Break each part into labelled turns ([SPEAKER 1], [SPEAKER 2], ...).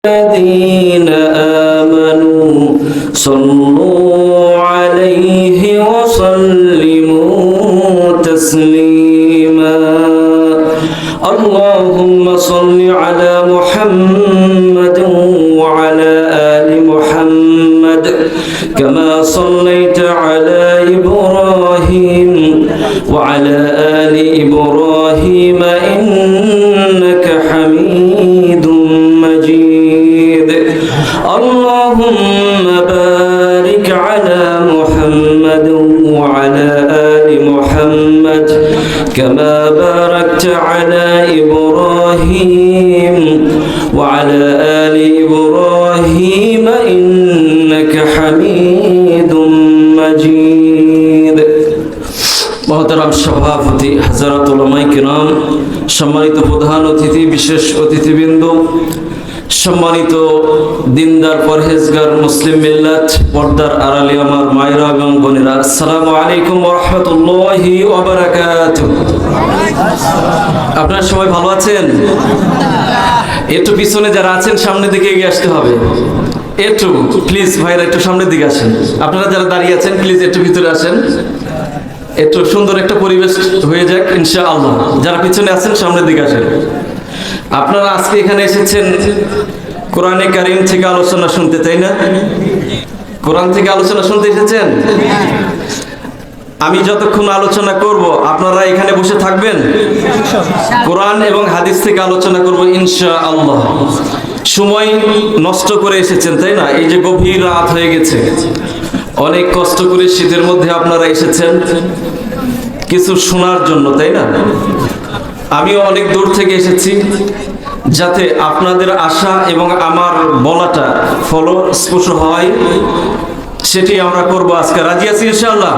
[SPEAKER 1] الذين آمنوا صلوا عليه وسلموا تسليما اللهم صل على محمد وعلى آل محمد كما صليت على إبراهيم وعلى آل إبراهيم إنك حميد مجيد اللهم بارك على محمد وعلى آل محمد كما باركت على إبراهيم وعلى آل إبراهيم إنك حميد مجيد মহতারাম সভাপতি হযরত উলামায়ে কিরাম, সম্মানিত প্রধান অতিথি, বিশেষ অতিথিবৃন্দ, সম্মানিত দিনদার পরহেজগার মুসলিম মিল্লাত, পর্দার আড়ালে আমার মায়েরা এবং বোনেরা, আসসালামু আলাইকুম ওয়া রাহমাতুল্লাহি ওয়া বারাকাতুহু। আপনারা সবাই ভালো আছেন? একটু পিছনে যারা আছেন সামনের দিকে এগিয়ে আসতে হবে। একটু প্লিজ ভাইরা একটু সামনের দিকে আসেন। আপনারা যারা দাঁড়িয়ে আছেন প্লিজ একটু ভিতরে আসেন। একটু সুন্দর একটা পরিবেশ হয়ে যাক ইনশাআল্লাহ। যারা পিছনে আছেন সামনের দিকে আসেন। আপনারা আজকে এখানে এসেছেন কোরআনে কারীম থেকে আলোচনা শুনতে, তাই না? কোরআন থেকে আলোচনা শুনতে এসেছেন। আমি যতক্ষণ আলোচনা করব আপনারা এখানে বসে থাকবেন। কোরআন এবং হাদিস থেকে আলোচনা করব ইনশাআল্লাহ। সময় নষ্ট করে এসেছেন, তাই না? এই যে গভীর রাত হয়ে গেছে, অনেক কষ্ট করে শীতের মধ্যে আপনারা এসেছেন কিছু শোনার জন্য, তাই না? আমিও অনেক দূর থেকে এসেছি যাতে আপনাদের আশা এবং আমার বলাটা ফলস্পর্শ হয়, সেটি আমরা করব আজকে। রাজি আছি ইনশাআল্লাহ?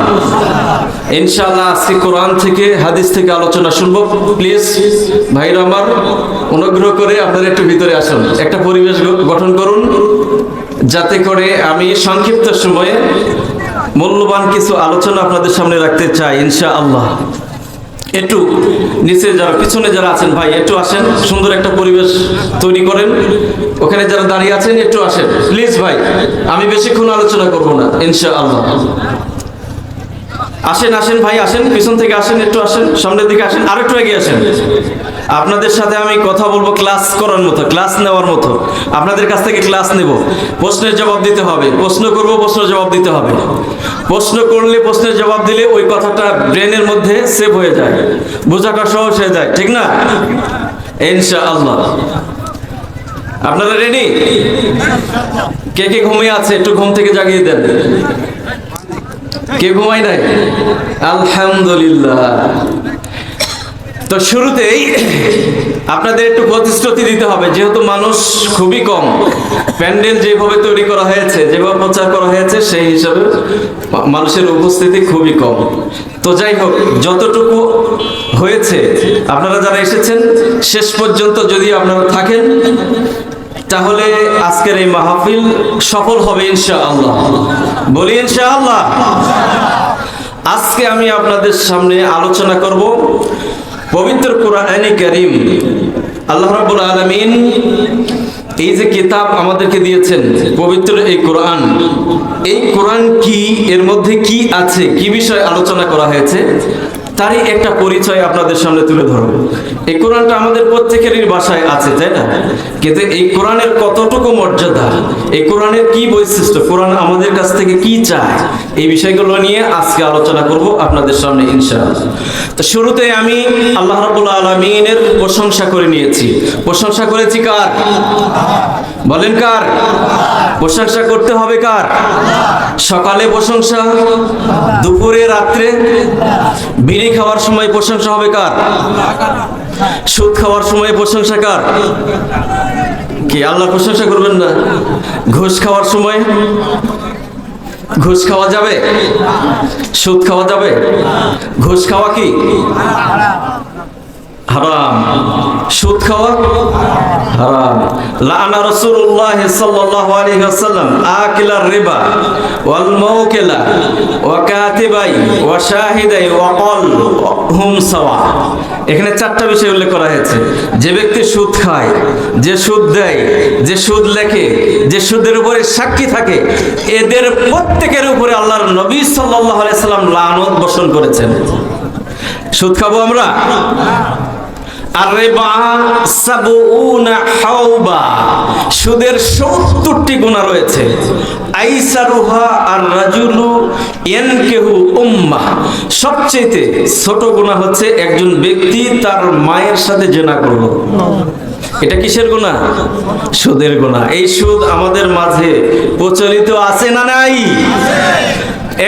[SPEAKER 1] ইনশাআল্লাহ আজকে কোরআন থেকে হাদিস থেকে আলোচনা শুনবো। প্লিজ ভাইরা আমার, অনুগ্রহ করে আপনারা একটু ভিতরে আসুন, একটা পরিবেশ গঠন করুন যাতে করে আমি সংক্ষিপ্ত সময়ে মূল্যবান কিছু আলোচনা আপনাদের সামনে রাখতে চাই ইনশাআল্লাহ। একটু নিচে যারা পিছনে যারা আছেন ভাই একটু আসেন, সুন্দর একটা পরিবেশ তৈরি করেন। ওখানে যারা দাঁড়িয়ে আছেন একটু আসেন প্লিজ ভাই, আমি বেশিক্ষণ আলোচনা করব না ইনশাআল্লাহ। আসেন আসেন ভাই, আসেন, পিছন থেকে আসেন, একটু আসেন, সামনের দিকে আসেন, আর একটু এগিয়ে আসেন। আপনাদের সাথে আমি কথা বলবো ক্লাস করার মতো, ক্লাস নেওয়ার মতো। আপনাদের কাছ থেকে ক্লাস নেব, প্রশ্নের জবাব দিতে হবে, প্রশ্ন করব, প্রশ্নের জবাব দিতে হবে। প্রশ্ন করলে, প্রশ্নের জবাব দিলে ওই কথাটা ব্রেনের মধ্যে সেভ হয়ে যায়, বোঝাটা সহজ হয়ে যায়, ঠিক না? ইনশাআল্লাহ। আপনারা রেডি? কে কে ঘুমিয়ে আছে একটু ঘুম থেকে জাগিয়ে দেন। কে ঘুমায় নাই? আলহামদুলিল্লাহ। তো শুরুতেই আপনাদের একটু প্রতিশ্রুতি দিতে হবে, যেহেতু মানুষ খুবই কম, প্যান্ডেল যেভাবে তৈরি করা হয়েছে, যেভাবে প্রচার করা হয়েছে, সেই হিসাবে মানুষের উপস্থিতি খুবই কম। তো যাই হোক, যতটুকু হয়েছে আপনারা যারা এসেছেন শেষ পর্যন্ত যদি আপনারা থাকেন তাহলে আজকের এই মাহফিল সফল হবে ইনশাআল্লাহ। বলি ইনশাআল্লাহ। আজকে আমি আপনাদের সামনে আলোচনা করব পবিত্র কোরআনে কারীম। আল্লাহ রাব্বুল আলামিন এই যে কিতাব আমাদেরকে দিয়েছেন, পবিত্র এই কোরআন, এই কোরআন কি, এর মধ্যে কি আছে, কি বিষয় আলোচনা করা হয়েছে, তারই একটা পরিচয় আপনাদের সামনে তুলে ধরব। এই কোরআনটা আমাদের প্রত্যেকেরই বাসায় আছে, তাই না? কিন্তু এই কোরআনের কতটুকু মর্যাদা, এই কোরআনের কি বৈশিষ্ট্য, কোরআন আমাদের কাছ থেকে কি চায়, এই বিষয়গুলো নিয়ে আজকে আলোচনা করব আপনাদের সামনে ইনশাআল্লাহ। তো শুরুতে আমি আল্লাহ রাব্বুল আলামিনের প্রশংসা করে নিয়েছি। প্রশংসা করেছি কার? বলেন কার? প্রশংসা করতে হবে কার? সকালে প্রশংসা, দুপুরে, রাত্রে, বিড়ি খাওয়ার সময় প্রশংসা হবে কার? সুদ খাওয়ার সময় প্রশংসা কার? কি আল্লাহর প্রশংসা করবেন না? ঘুষ খাওয়ার সময় ঘুষ খাওয়া যাবে? সুদ খাওয়া যাবে? ঘুষ খাওয়া কি? হারাম। সুদ খাওয়া হারাম। লাআনা রাসূলুল্লাহ সাল্লাল্লাহু আলাইহি ওয়াসাল্লাম আকিলার রিবা ওয়াল মাওকিলা ওয়া কাতিবাই ওয়া শাহিদাই ওয়া ক্বাল হুম সাওয়া। এখানে চারটা বিষয় উল্লেখ করা হয়েছে। যে ব্যক্তি সুদ খায়, যে সুদ দেয়, যে সুদ লেখে, যে সুদের উপরে সাক্ষী থাকে, এদের প্রত্যেকের উপরে আল্লাহর নবী সাল্লাল্লাহু আলাইহি সাল্লাম লানত বর্ষণ করেছেন। সুদ খাবো আমরা? আর রিবা সাবউনা হাওবা, সুদের 70টি গুনাহ রয়েছে। আইসারুহা আর রাজুলু ইয়ানকিহু উম্মাহ, সবচেয়ে ছোট গুনাহ হচ্ছে একজন ব্যক্তি তার মায়ের সাথে জিনা করলো। এটা কিসের গুনাহ? সুদের গুনাহ। এই সুদ আমাদের মাঝে প্রচলিত আছে না নাই?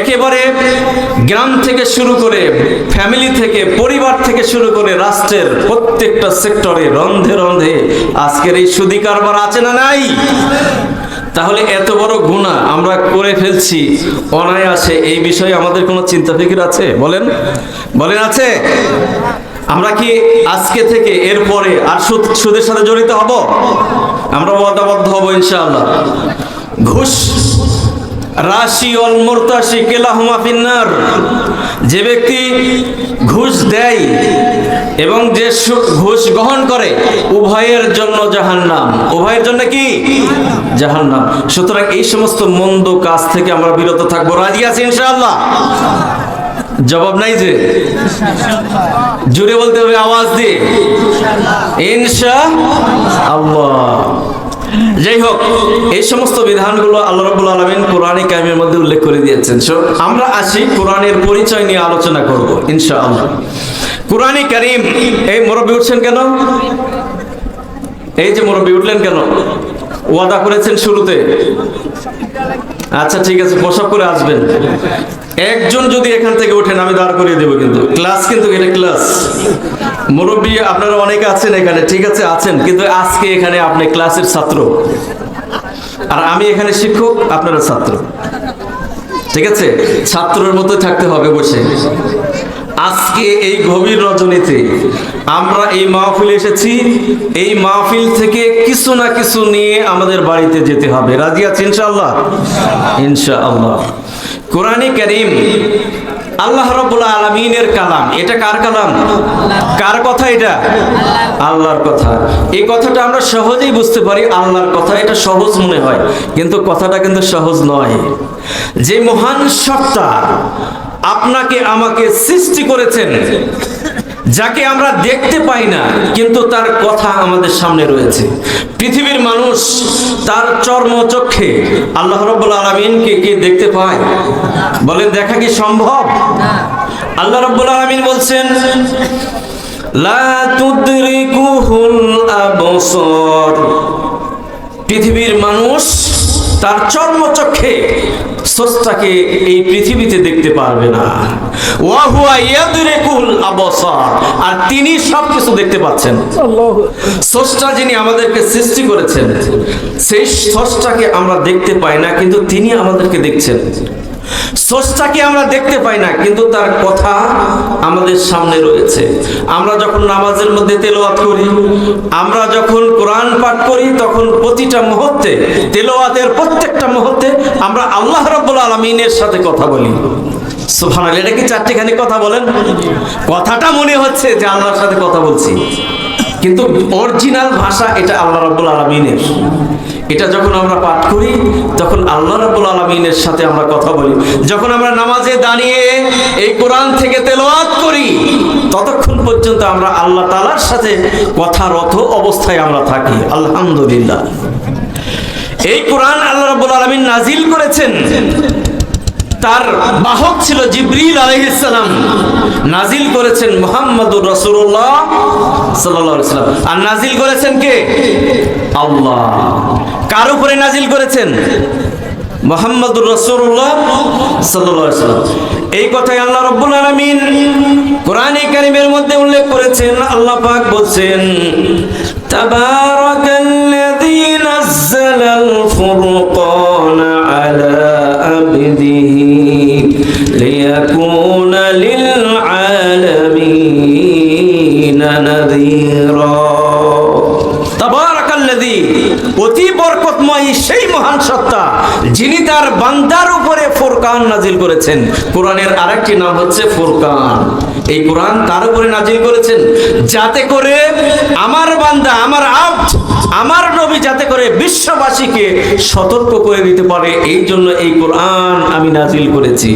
[SPEAKER 1] একেবারে গ্রাম থেকে শুরু করে, ফ্যামিলি থেকে, পরিবার থেকে শুরু করে রাষ্ট্রের প্রত্যেকটা সেক্টরে রন্ধে রন্ধে আজকের এই সুদি কারবার আছে না নাই? তাহলে এত বড় গুনাহ আমরা করে ফেলছি অনায়াসে, এই বিষয়ে আমাদের কোনো চিন্তা ফিকির আছে? বলেন বলেন, আছে? আমরা কি আজকে থেকে এরপরে আর সুদের সাথে জড়িত হব? আমরা ওয়াদাবদ্ধ হব ইনশাআল্লাহ। ঘুষ রাশি অল মুরতাশি কিলাহুমা ফিন্নার, যে ব্যক্তি ঘুষ দেয় এবং যে ঘুষ গ্রহণ করে উভয়ের জন্য জাহান্নাম। উভয়ের জন্য কি? জাহান্নাম। সুতরাং এই সমস্ত মন্দ কাজ থেকে আমরা বিরত থাকবো। রাজি আছি ইনশাআল্লাহ? জবাব নাই যে? জোরে বলতে হবে, আওয়াজ দিয়ে, ইনশাআল্লাহ। যাই হোক, এই সমস্ত বিধানগুলো আল্লাহ রাব্বুল আলামিন কোরআনে কারিমের মধ্যে উল্লেখ করে দিয়েছেন। আমরা আসি কোরআনের পরিচয় নিয়ে আলোচনা করব ইনশাআল্লাহ। কোরআনে কারিম, এই মুরব্বি উঠছেন কেন? এই যে মুরব্বি উঠলেন কেন? ওয়াদা করেছেন শুরুতে। আচ্ছা ঠিক আছে, প্রসাব করে আসবেন। একজন যদি এখান থেকে ওঠেন আমি দাঁড় করিয়ে দেবো, কিন্তু ক্লাস, কিন্তু এটা ক্লাস। মুরব্বী আপনারা অনেকে আছেন এখানে, ঠিক আছে আছেন, কিন্তু আজকে এখানে আপনি ক্লাসের ছাত্র আর আমি এখানে শিক্ষক, আপনারা ছাত্র, ঠিক আছে? ছাত্রের মতো থাকতে হবে বসে। আজকে এই গভীর রজনীতে আমরা এই মাহফিলে এসেছি, এই মাহফিল থেকে কিছু না কিছু নিয়ে আমাদের বাড়িতে যেতে হবে। রাজি আছি ইনশাআল্লাহ? ইনশাআল্লাহ। কোরআনে কারীম আল্লাহ রাব্বুল আলামিনের কালাম। এটা কার কালাম? কার কথা এটা? আল্লাহর কথা। এই কথাটা আমরা সহজেই বুঝতে পারি, আল্লাহর কথা। এটা সহজ মনে হয়, কিন্তু কথাটা কিন্তু সহজ নয়। যে মহান সত্তা আপনাকে আমাকে সৃষ্টি করেছেন, যাকে আমরা দেখতে পাই না কিন্তু তার কথা আমাদের সামনে রয়েছে। পৃথিবীর মানুষ তার চর্মচক্ষে আল্লাহ রাব্বুল আলামিনকে কে দেখতে পায়? বলেন, দেখা কি সম্ভব? আল্লাহ রাব্বুল আলামিন বলছেন, লা তুদরিকুহুল আবসার, পৃথিবীর মানুষ তার চর্মচক্ষে স্রষ্টাকে এই পৃথিবীতে দেখতে পারবে না। ওয়া হুয়া ইয়াদরিকুল আবসার, আর তিনি সবকিছু দেখতে পাচ্ছেন। স্রষ্টা যিনি আমাদেরকে সৃষ্টি করেছেন, সেই স্রষ্টাকে আমরা দেখতে পাই না, কিন্তু তিনি আমাদেরকে দেখছেন। স্রষ্টাকে আমরা দেখতে পাই না, কিন্তু তার কথা আমাদের সামনে রয়েছে। আমরা যখন নামাজের মধ্যে তেলাওয়াত করি, আমরা যখন কোরআন পাঠ করি, তখন প্রতিটা মুহূর্তে, তেলাওয়াতের প্রত্যেকটা মুহূর্তে আমরা আল্লাহ রাব্বুল আলামিনের সাথে কথা বলি। সুবহানাল্লাহ। এটা কি চারটিখানি কথা বলেন? কথাটা মনে হচ্ছে যে আল্লাহর সাথে কথা বলছি, কিন্তু অরিজিনাল ভাষা এটা আল্লাহ রাব্বুল আলামিনের। এটা যখন আমরা পাঠ করি তখন আল্লাহ রাব্বুল আলামিনের সাথে আমরা কথা বলি। যখন আমরা নামাজে দাঁড়িয়ে এই কোরআন থেকে তেলাওয়াত করি, ততক্ষণ পর্যন্ত আমরা আল্লাহ তাআলার সাথে কথারত অবস্থায় আমরা থাকি। আলহামদুলিল্লাহ। এই কোরআন আল্লাহ রাব্বুল আলামিন নাজিল করেছেন, তার বাহক ছিল জিবরিল আলাইহিস সালাম, নাজিল করেছেন মুহাম্মদুর রাসূলুল্লাহ সাল্লাল্লাহু আলাইহি ওয়াসাল্লাম। আর নাজিল করেছেন কে? আল্লাহ। কার উপরে নাজিল করেছেন? মুহাম্মদুর রাসূলুল্লাহ সাল্লাল্লাহু আলাইহি ওয়াসাল্লাম। এই কথাই আল্লাহ রাব্বুল আলামিন কোরআনে কারীমের মধ্যে উল্লেখ করেছেন। আল্লাহ পাক বলছেন, তাবারাকাল্লাযী নাযালাল ফুরকানা আলা আবদিহি লিয়াকুনা লিল আলামিন নাযীরা। বরকতময় সেই মহান সত্তা যিনি তার বান্দার উপরে ফুরকান নাজিল করেছেন। কোরআনের আরেকটি নাম হচ্ছে ফুরকান। এই কোরআন তার উপরে নাজিল করেছেন যাতে করে আমার বান্দা, আমার আব্দ, আমার নবী যাতে করে বিশ্ববাসীকে সতর্ক করে দিতে পারে। এই জন্য এই কোরআন আমি নাজিল করেছি।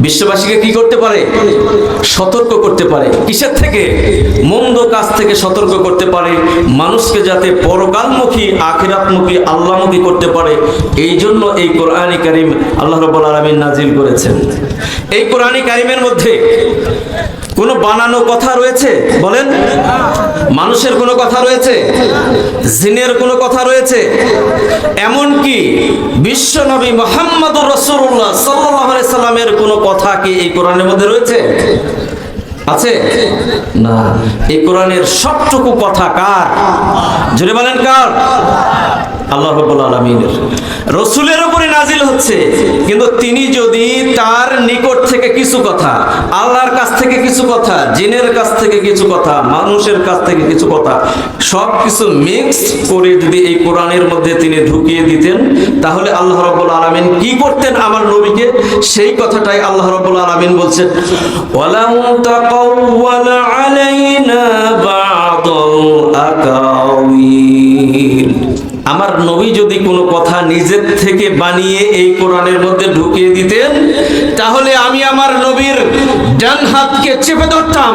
[SPEAKER 1] বিশ্ববাসীকে কি করতে পারে? সতর্ক করতে পারে। কিসের থেকে? মন্দ কাজ থেকে সতর্ক করতে পারে, মানুষকে যাতে পরকালমুখী, আখিরাতমুখী, আল্লাহমুখী করতে পারে। এই জন্য এই কোরআনে কারীম আল্লাহ রাব্বুল আলামিন নাজিল করেছেন। এই কোরআনে কারীমের মধ্যে কোনো বানানো কথা রয়েছে? বলেন। মানুষের কোনো কথা রয়েছে? জিনের কোনো কথা রয়েছে? এমনকি বিশ্ব নবী মুহাম্মদুর রাসূলুল্লাহ সাল্লাল্লাহু আলাইহি সাল্লামের কোনো কথা কি এই কোরআনের মধ্যে রয়েছে? আছে না। এই কোরআনের সবটুকু কথা কার? জোরে বলেন কার? আল্লাহ রাব্বুল আলামিনের। রাসূলের উপরে নাজিল হচ্ছে, কিন্তু তিনি যদি তার নিকট থেকে কিছু কথা, আল্লাহর কাছ থেকে কিছু কথা, জিনের কাছ থেকে কিছু কথা, মানুষের কাছ থেকে কিছু কথা, সব কিছু মিক্স করে যদি এই কোরআনের মধ্যে তিনি ঢুকিয়ে দিতেন, তাহলে আল্লাহ রাব্বুল আলামিন কি করতেন আমার নবীকে? সেই কথাটাই আল্লাহ রাব্বুল আলামিন বলছেন, ওয়ালাউ তাকাওয়ালা আলাইনা বা'দাল আকাওয়িল। আমার নবী যদি কোনো কথা নিজের থেকে বানিয়ে এই কোরআনের মধ্যে ঢুকিয়ে দিতেন, তাহলে আমি আমার নবীর ডান হাতকে চেপে ধরতাম,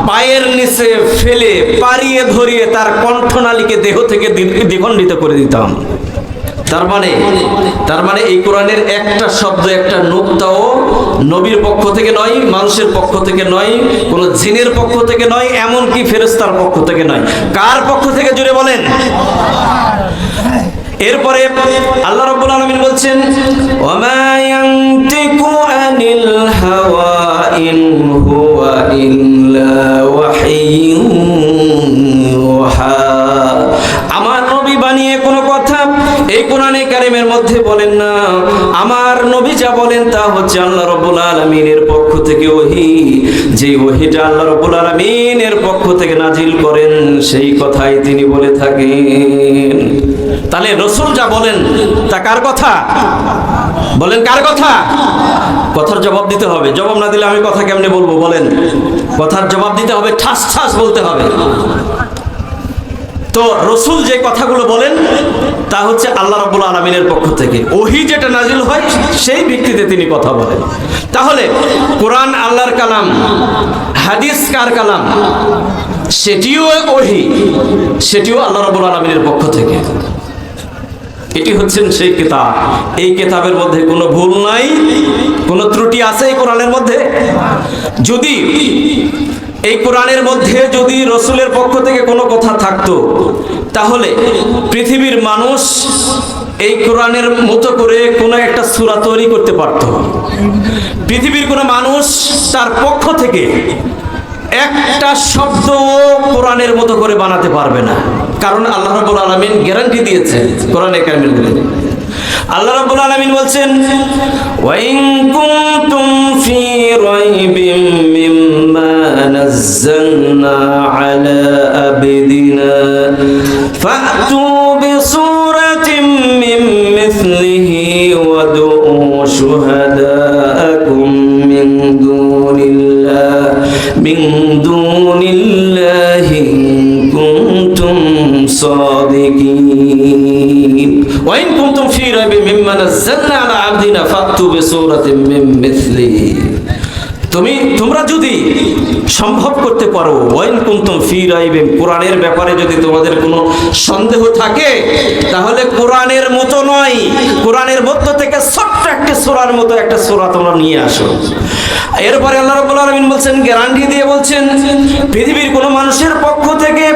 [SPEAKER 1] পায়ের নিচে ফেলে পাড়িয়ে ধরিয়ে তার কণ্ঠনালীকে দেহ থেকে দ্বিখণ্ডিত করে দিতাম। তার মানে এই কোরআনের একটা শব্দ, একটা নুক্তাও নবীর পক্ষ থেকে নয়, মানুষের পক্ষ থেকে নয়, কোন জিনের পক্ষ থেকে নয়, এমনকি ফেরেশতার পক্ষ থেকে নয়। কার পক্ষ থেকে? জুড়ে বলেন। এরপরে আল্লাহ রাব্বুল আলামিন বলছেন, ওয়ামা ইয়ানতিকু আনিল হাওয়া ইন হুয়া ইল্লা ওয়াহিয়ুন ইউহা। আমার নবী বানিয়ে কোনো কথা এই কোরআনে কারীমের মধ্যে বলেন না। আমার নবী যা বলেন তা হচ্ছে আল্লাহ রাব্বুল আলামিনের পক্ষ থেকে ওহী। যে ওহীটা আল্লাহ রাব্বুল আলামিনের পক্ষ থেকে নাজিল করেন, সেই কথাই তিনি বলে থাকেন। তাহলে রাসূল যা বলেন তা কার কথা? বলেন কার কথা? কথার জবাব দিতে হবে। জবাব না দিলে আমি কথা কেমনে বলবো? বলেন। কথার জবাব দিতে হবে, ঠাস ঠাস বলতে হবে। তো রাসূল যে কথাগুলো বলেন তা হচ্ছে আল্লাহ রাব্বুল আলামিনের পক্ষ থেকে। ওহী যেটা নাজিল হয় সেই ভিত্তিতে তিনি কথা বলেন। তাহলে কোরআন আল্লাহর কালাম, হাদিস কার কালাম? সেটিও ওহী, সেটিও আল্লাহ রাব্বুল আলামিনের পক্ষ থেকে। এটি হচ্ছেন সেই কিতাব। এই কিতাবের মধ্যে কোনো ভুল নাই, কোনো ত্রুটি আছে এই কোরআনের মধ্যে? যদি এই কোরআনের মধ্যে যদি রাসূলের পক্ষ থেকে কোনো কথা থাকতো, তাহলে পৃথিবীর মানুষ এই কোরআনের মতো করে কোনো একটা সূরা তৈরি করতে পারত। পৃথিবীর কোনো মানুষ তার পক্ষ থেকে একটা শব্দ কোরআনের মতো করে বানাতে পারবে না। কারণ আল্লাহ রাব্বুল আলামিন গ্যারান্টি দিয়েছেন কোরআনে কারীমের মধ্যে। আল্লাহ রাব্বুল আলামিন বলছেন, ওয়া ইন কুনতুম ফি রাইবিম মিম্মা নাযালনা আলা আবদিনা ফাতু বিসূরাতিন মিন মিসলিহি ওয়াদউ শুহাদাআকুম মিন দুনিল্লাহি কুনতুম সাদিকিন। ওয়া ইন কুনতুম ফি রাইবিম মিম্মা নাযালনা আলা আবদিনা ফাতু বিসূরাতিন মিন মিসলিহি। তোমরা যদি সম্ভব করতে পারো, ওয়া ইন কুনতুম ফি রাইবিম, কোরআনের ব্যাপারে যদি তোমাদের কোনো সন্দেহ থাকে, তাহলে কোরআনের মতো নয়, কোরআনের মধ্য থেকে ছোট্ট একটা সূরার মতো একটা সূরা তোমরা নিয়ে আসো। এরপরে আল্লাহ রাব্বুল আলামিন বলছেন, গ্যারান্টি দিয়ে বলছেন, পৃথিবীর কোনো মানুষের পক্ষ থেকে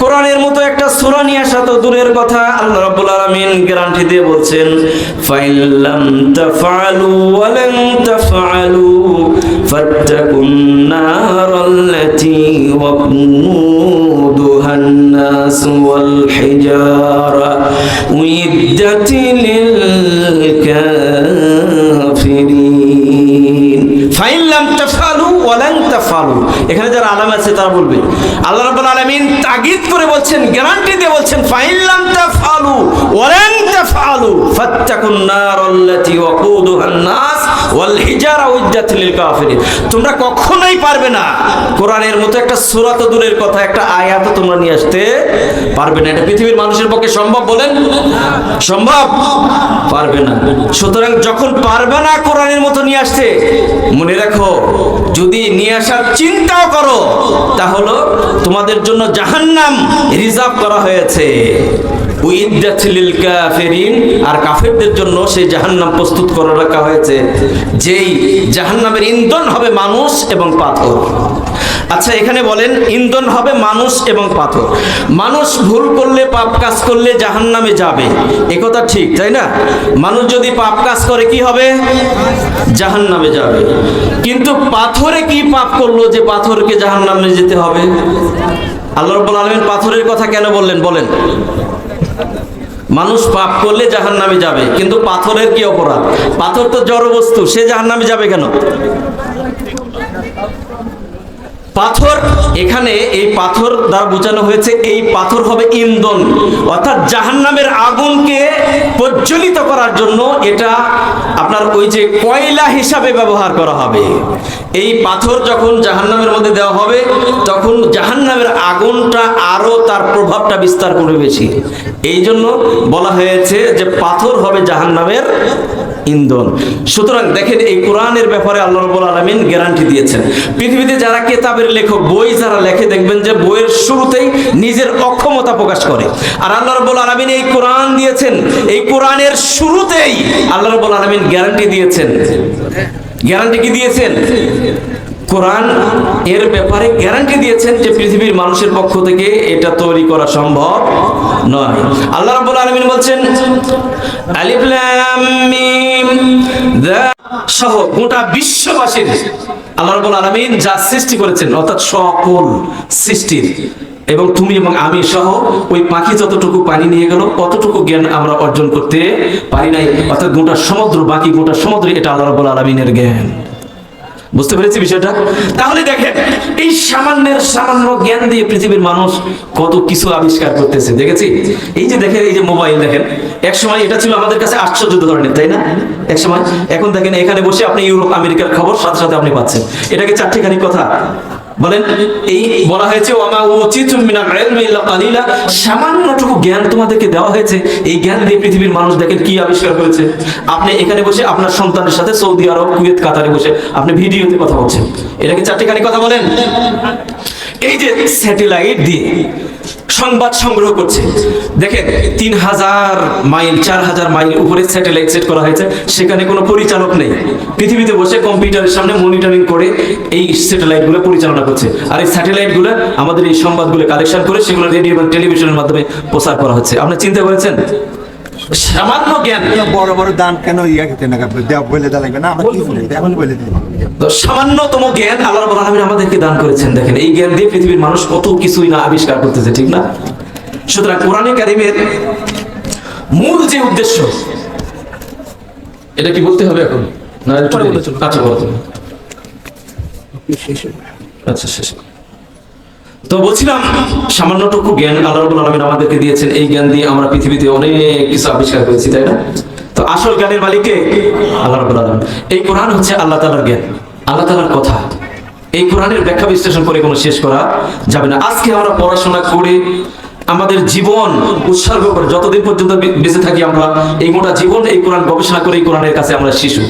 [SPEAKER 1] কোরআনের মতো একটা সূরা নিয়ে আসা তো দূরের কথা, আল্লাহ রাব্বুল আলামিন গ্যারান্টি দিয়ে বলছেন, ফাইল্লাম তাফআলু ওয়া লান তাফআলু ফাত্তাকুন নারাল্লাতী ওয়াকুদুহান নাস ওয়াল হিজারা উইদ্দাত লিল কাফিরিন। ফাইল্লাম তাফআলু ওয়া লান তাফআলু, এখানে যারা আলেম আছে তারা বলবে, আল্লাহ রাব্বুল আলামিন তাগিদ করে বলছেন, গ্যারান্টি দিয়ে বলছেন, ফাইল্লাম তাফআলু, ওয়াত্তাকুন নারাল্লাতী ওয়াকুদুহান নাস ওয়াল হিজারা উইদ্দাত লিল কাফিরিন। তোমরা কখনোই পারবে না কোরআনের মতো একটা সূরা তো দূরের কথা, একটা আয়াত তোমরা নিয়ে আসতে পারবে না। এটা পৃথিবীর মানুষের পক্ষে সম্ভব? বলেন সম্ভব? পারবে না। সুতরাং যখন পারবে না কোরআনের মতো নিয়ে আসতে, মনে রাখো যদি নিয়ে আসার চিন্তাও করো তাহলে তোমাদের জন্য জাহান্নাম রিজার্ভ করা হয়েছে, উইদ্দাত লিল কাফিরিন। আর কাফেরদের জন্য সেই জাহান্নাম প্রস্তুত করে রাখা হয়েছে, যেই জাহান্নামের ইন্ধন হবে মানুষ এবং পাথর। আচ্ছা, এখানে বলেন ইন্ধন হবে মানুষ এবং পাথর। মানুষ ভুল করলে, পাপ কাজ করলে জাহান্নামে যাবে, একথা ঠিক, তাই না? মানুষ যদি পাপ কাজ করে কি হবে? জাহান্নামে যাবে। কিন্তু পাথরে কি পাপ করলো যে পাথরকে জাহান্নামে যেতে হবে? আল্লাহ রাব্বুল আলামিন পাথরের কথা কেন বললেন বলেন? মানুষ পাপ করলে জাহান্নামে যাবে, কিন্তু পাথরের কি অপরাধ? পাথর তো জড় বস্তু, সে জাহান্নামে যাবে কেন? পাথর, এখানে এই পাথর দ্বারা বোঝানো হয়েছে এই পাথর হবে ইন্ধন, অর্থাৎ জাহান্নামের আগুনকে প্রজ্বলিত করার জন্য এটা আপনার ওই যে কয়লা হিসাবে ব্যবহার করা হবে। এই পাথর যখন জাহান্নামের মধ্যে দেওয়া হবে তখন জাহান্নামের আগুনটা আরো তার প্রভাবটা বিস্তার করবে বেশি। এই জন্য বলা হয়েছে যে পাথর হবে জাহান্নামের ইন্ধন। সুতরাং দেখেন এই কোরআনের ব্যাপারে আল্লাহ রাব্বুল আলামিন গ্যারান্টি দিয়েছেন। পৃথিবীতে যারা কিতাবের লেখক, বই যারা লেখে, দেখবেন যে বইয়ের শুরুতেই নিজের অক্ষমতা প্রকাশ করে। আর আল্লাহ রাব্বুল আলামিন এই কোরআন দিয়েছেন, এই কোরআনের শুরুতেই আল্লাহ রাব্বুল আলামিন গ্যারান্টি দিয়েছেন। গ্যারান্টি কি দিয়েছেন? কোরআন এর ব্যাপারে গ্যারান্টি দিয়েছেন যে পৃথিবীর মানুষের পক্ষ থেকে এটা তৈরি করা সম্ভব নয়। আল্লাহ রাব্বুল আলামিন বলছেন আলিফ লাম মিম সহ গোটা বিশ্ববাসীর আল্লাহ রাব্বুল আলামিন যা সৃষ্টি করেছেন, অর্থাৎ সকল সৃষ্টির, এবং তুমি এবং আমি সহ ওই পাখি যতটুকু পানি নিয়ে গেল কতটুকু জ্ঞান আমরা অর্জন করতে পারি নাই, অর্থাৎ গোটা সমুদ্র, বাকি গোটা সমুদ্র এটা আল্লাহ রাব্বুল আলামিনের জ্ঞান। বুঝতে পেরেছি বিষয়টা? তাহলে দেখেন এই সামান্য জ্ঞান দিয়ে পৃথিবীর মানুষ কত কিছু আবিষ্কার করতেছে। দেখেছি এই যে দেখেন, এই যে মোবাইল দেখেন, এক সময় এটা ছিল আমাদের কাছে আশ্চর্য ধরনের, তাই না? এক সময়, এখন দেখেন এখানে বসে আপনি ইউরোপ আমেরিকার খবর সাথে সাথে আপনি পাচ্ছেন। এটাকে চারটিখানি কথা বলেন। এই বলা হয়েছে ওয়ামা উতিতুম মিনাল ইলমি ইল্লা কালিলা, সামান্যটুকু জ্ঞান তোমাদেরকে দেওয়া হয়েছে। এই জ্ঞান দিয়ে পৃথিবীর মানুষ দেখেন কি আবিষ্কার করেছে। আপনি এখানে বসে আপনার সন্তানের সাথে সৌদি আরব, কুয়েত, কাতারে বসে আপনি ভিডিওতে কথা বলছেন। এটাকে চারটিখানি কথা বলেন। এই যে স্যাটেলাইট দিয়ে সংবাদ সংগ্রহ করছে, দেখেন 3000 মাইল 4000 মাইল উপরে স্যাটেলাইট সেট করা হয়েছে, সেখানে কোনো পরিচালক নেই। পৃথিবীতে বসে কম্পিউটারের সামনে মনিটরিং করে এই স্যাটেলাইটগুলো পরিচালনা করছে। আর এই স্যাটেলাইটগুলো আমাদের এই সংবাদগুলো কালেকশন করে সেগুলো রেডিও এবং টেলিভিশনের মাধ্যমে প্রচার করা হচ্ছে। আপনি চিন্তা করেছেন? সামান্য জ্ঞান,
[SPEAKER 2] বড় বড় দান কেন বলে লাগবে না, আমরা কি বলি এখন বলে দিই।
[SPEAKER 1] সামান্যতম জ্ঞান আল্লাহ রাব্বুল আলামিন আমাদেরকে দান করেছেন। দেখেন এই জ্ঞান দিয়ে পৃথিবীর মানুষ কত কিছুই না আবিষ্কার করতেছে, ঠিক না? সুতরাং কোরআনে কারীমের মূল যে উদ্দেশ্য, এটা কি বলতে হবে এখন না? আচ্ছা বলতে, আচ্ছা শেষ। তো বলছিলাম সামান্যটুকু জ্ঞান আল্লাহ রাব্বুল আলামিন আমাদেরকে দিয়েছেন। এই জ্ঞান দিয়ে আমরা পৃথিবীতে অনেক কিছু আবিষ্কার করেছি, তাই না? তো আসল জ্ঞানের মালিক কে? আল্লাহ রাব্বুল আলামিন। এই কোরআন হচ্ছে আল্লাহ তাআলার জ্ঞান, আল্লাহ তাআলার কথা। এই কোরআনের ব্যাখ্যা বিশ্লেষণ করে কোনো শেষ করা যাবে না। আজকে আমরা পড়াশোনা করে আমাদের জীবন উৎসর্গ করে যতদিন পর্যন্ত বেঁচে থাকি আমরা এই গোটা জীবন এই কোরআন গবেষণা করে এই কোরআনের কাছে আমরা শিশু।